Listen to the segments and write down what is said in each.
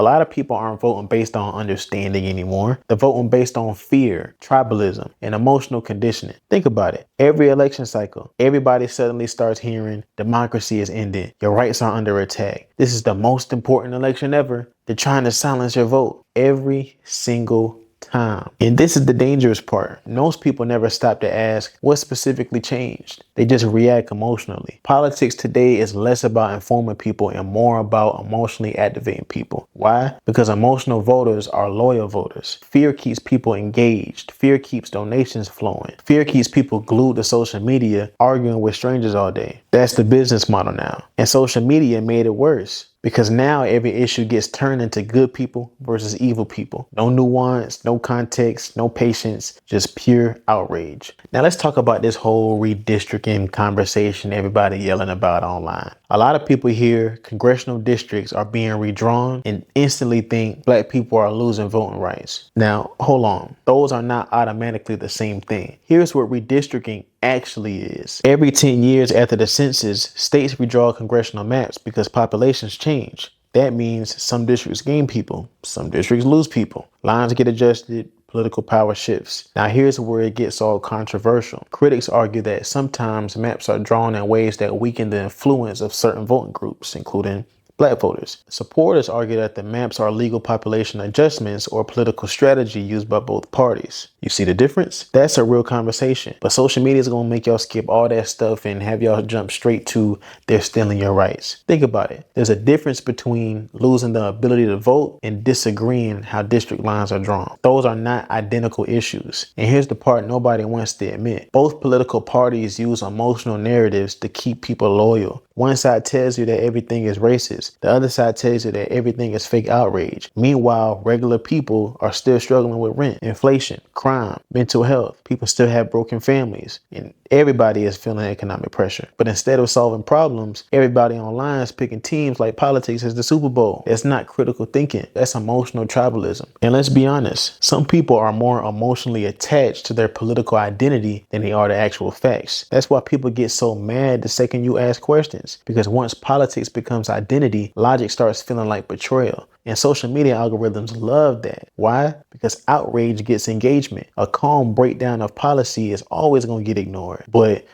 A lot of people aren't voting based on understanding anymore. They're voting based on fear, tribalism, and emotional conditioning. Think about it. Every election cycle, everybody suddenly starts hearing democracy is ending. Your rights are under attack. This is the most important election ever. They're trying to silence your vote every single time. And this is the dangerous part. Most people never stop to ask what specifically changed. They just react emotionally. Politics today is less about informing people and more about emotionally activating people. Why? Because emotional voters are loyal voters. Fear keeps people engaged. Fear keeps donations flowing. Fear keeps people glued to social media, arguing with strangers all day. That's the business model now. And social media made it worse. Because now every issue gets turned into good people versus evil people. No nuance, no context, no patience, just pure outrage. Now let's talk about this whole redistricting conversation everybody yelling about online. A lot of people hear congressional districts are being redrawn and instantly think black people are losing voting rights. Now, hold on. Those are not automatically the same thing. Here's what redistricting actually is. Every 10 years after the census, states redraw congressional maps because populations change. That means some districts gain people, some districts lose people. Lines get adjusted, political power shifts. Now here's where it gets all controversial. Critics argue that sometimes maps are drawn in ways that weaken the influence of certain voting groups, including black voters. Supporters argue that the maps are legal population adjustments or political strategy used by both parties. You see the difference? That's a real conversation. But social media is going to make y'all skip all that stuff and have y'all jump straight to they're stealing your rights. Think about it. There's a difference between losing the ability to vote and disagreeing how district lines are drawn. Those are not identical issues. And here's the part nobody wants to admit. Both political parties use emotional narratives to keep people loyal. One side tells you that everything is racist. The other side tells you that everything is fake outrage. Meanwhile, regular people are still struggling with rent, inflation, crime, mental health. People still have broken families, and everybody is feeling economic pressure. But instead of solving problems, everybody online is picking teams like politics is the Super Bowl. That's not critical thinking. That's emotional tribalism. And let's be honest, some people are more emotionally attached to their political identity than they are to actual facts. That's why people get so mad the second you ask questions. Because once politics becomes identity, logic starts feeling like betrayal. And social media algorithms love that. Why? Because outrage gets engagement. A calm breakdown of policy is always going to get ignored. But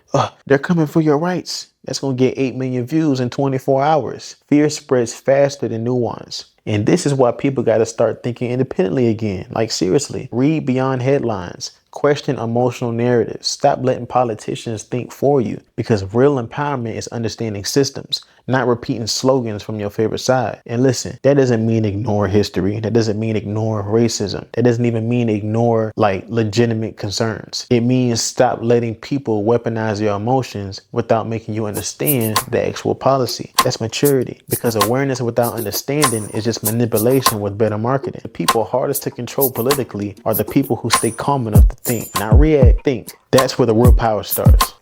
they're coming for your rights. That's going to get 8 million views in 24 hours. Fear spreads faster than nuance. And this is why people got to start thinking independently again. Like seriously, read beyond headlines. Question emotional narratives. Stop letting politicians think for you, because real empowerment is understanding systems, not repeating slogans from your favorite side. And listen, that doesn't mean ignore history. That doesn't mean ignore racism. That doesn't even mean ignore like legitimate concerns. It means stop letting people weaponize your emotions without making you understand the actual policy. That's maturity, because awareness without understanding is just manipulation with better marketing. The people hardest to control politically are the people who stay calm enough to think, not react, think. That's where the real power starts.